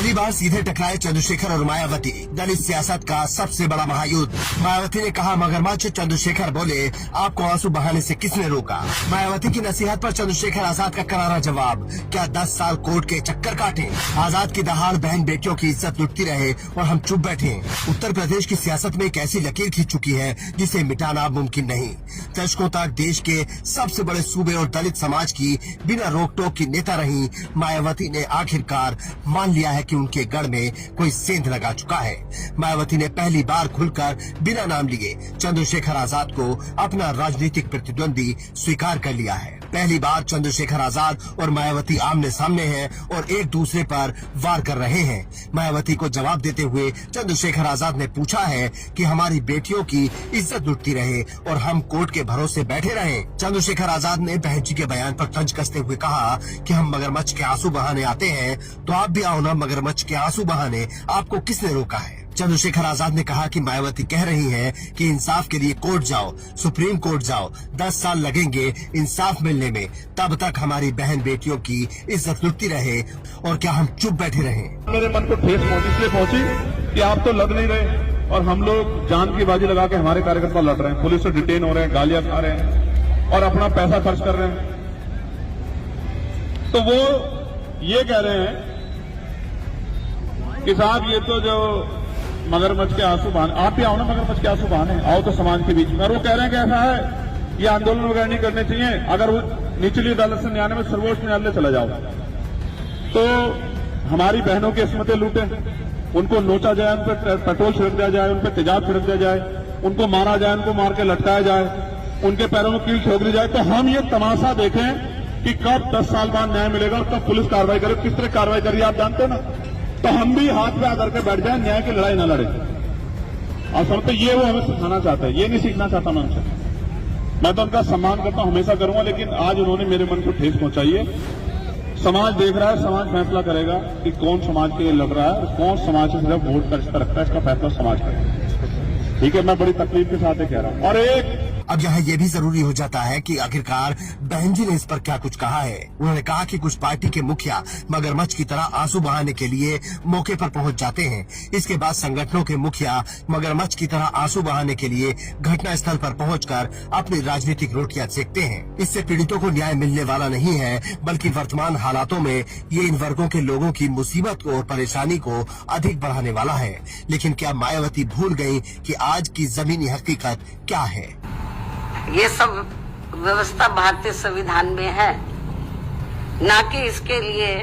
पहली बार सीधे टकराए चंद्रशेखर और मायावती, दलित सियासत का सबसे बड़ा महायुद्ध। मायावती ने कहा मगरमच्छ, चंद्रशेखर बोले आपको आंसू बहाने से किसने रोका। मायावती की नसीहत पर चंद्रशेखर आजाद का करारा जवाब, क्या 10 साल कोर्ट के चक्कर काटे। आजाद की दहाड़ बहन बेटियों की इज्जत लुटती रहे और हम चुप बैठे। उत्तर प्रदेश की सियासत में एक ऐसी लकीर खींच चुकी है जिसे मिटाना मुमकिन नहीं। दशकों तक देश के सबसे बड़े सूबे और दलित समाज की बिना रोक टोक की नेता रही मायावती ने आखिरकार मान लिया है कि उनके गढ़ में कोई सेंध लगा चुका है। मायावती ने पहली बार खुलकर बिना नाम लिए चंद्रशेखर आजाद को अपना राजनीतिक प्रतिद्वंदी स्वीकार कर लिया है। पहली बार चंद्रशेखर आजाद और मायावती आमने सामने हैं और एक दूसरे पर वार कर रहे हैं। मायावती को जवाब देते हुए चंद्रशेखर आजाद ने पूछा है कि हमारी बेटियों की इज्जत लुटती रहे और हम कोर्ट के भरोसे बैठे रहें। चंद्रशेखर आजाद ने बहन जी के बयान पर तंज कसते हुए कहा कि हम मगरमच्छ के आंसू बहाने आते हैं तो आप भी आओ ना, मगरमच्छ के आंसू बहाने आपको किसने रोका है। चंद्रशेखर आजाद ने कहा कि मायावती कह रही हैं कि इंसाफ के लिए कोर्ट जाओ, सुप्रीम कोर्ट जाओ, 10 साल लगेंगे इंसाफ मिलने में, तब तक हमारी बहन बेटियों की इज्जत लुटती रहे और क्या हम चुप बैठे रहें। मेरे मन को ठेस इसलिए पहुंची कि आप तो लग नहीं रहे और हम लोग जान की बाजी लगा के हमारे कार्यकर्ता लड़ रहे हैं, पुलिस से डिटेन हो रहे हैं, गालियां खा रहे हैं और अपना पैसा खर्च कर रहे हैं। तो वो ये कह रहे हैं कि साहब ये तो जो मगरमच्छ के आंसू बहाने, आप भी आओ ना मगरमच्छ के आंसू बहाने, आओ तो समाज के बीच में। और वो कह रहे हैं कि ऐसा है ये आंदोलन वगैरह नहीं करने चाहिए, अगर वो निचली अदालत से न्यायालय में सर्वोच्च न्यायालय चला जाओ तो हमारी बहनों की किस्मतें लूटे, उनको नोचा जाए, उन पर पेट्रोल छिड़क दिया जाए, उन पर तेजाब छिड़क दिया जाए, उनको मारा जाए, उनको मार के लटकाया जाए, उनके पैरों में कील ठोक दी जाए, तो हम ये तमाशा देखें कि कब 10 साल बाद न्याय मिलेगा और कब पुलिस कार्रवाई करे। किस तरह कार्रवाई करिए आप जानते हो ना। तो हम भी हाथ पे आकर के बैठ जाए, न्याय की लड़ाई ना लड़े। और समझते ये वो हमें सिखाना चाहता है, ये नहीं सीखना चाहता मैं उनसे। मैं तो उनका सम्मान करता हूं, हमेशा करूंगा, लेकिन आज उन्होंने मेरे मन को ठेस पहुंचाई है। समाज देख रहा है, समाज फैसला करेगा कि कौन समाज के लिए लड़ रहा है और कौन समाज से सिर्फ वोट का रिश्ता रखता है, इसका फैसला समाज करेगा। ठीक है, मैं बड़ी तकलीफ के साथ कह रहा हूं। और एक अब यहाँ ये भी जरूरी हो जाता है कि आखिरकार बहन जी ने इस पर क्या कुछ कहा है। उन्होंने कहा कि कुछ पार्टी के मुखिया मगरमच्छ की तरह आंसू बहाने के लिए मौके पर पहुंच जाते हैं। इसके बाद संगठनों के मुखिया मगरमच्छ की तरह आंसू बहाने के लिए घटना स्थल पर पहुंचकर अपनी राजनीतिक रोटियां सेकते हैं। इससे पीड़ितों को न्याय मिलने वाला नहीं है, बल्कि वर्तमान हालातों में ये इन वर्गों के लोगों की मुसीबत और परेशानी को अधिक बढ़ाने वाला है। लेकिन क्या मायावती भूल गयी कि आज की जमीनी हकीकत क्या है। ये सब व्यवस्था भारतीय संविधान में है, ना कि इसके लिए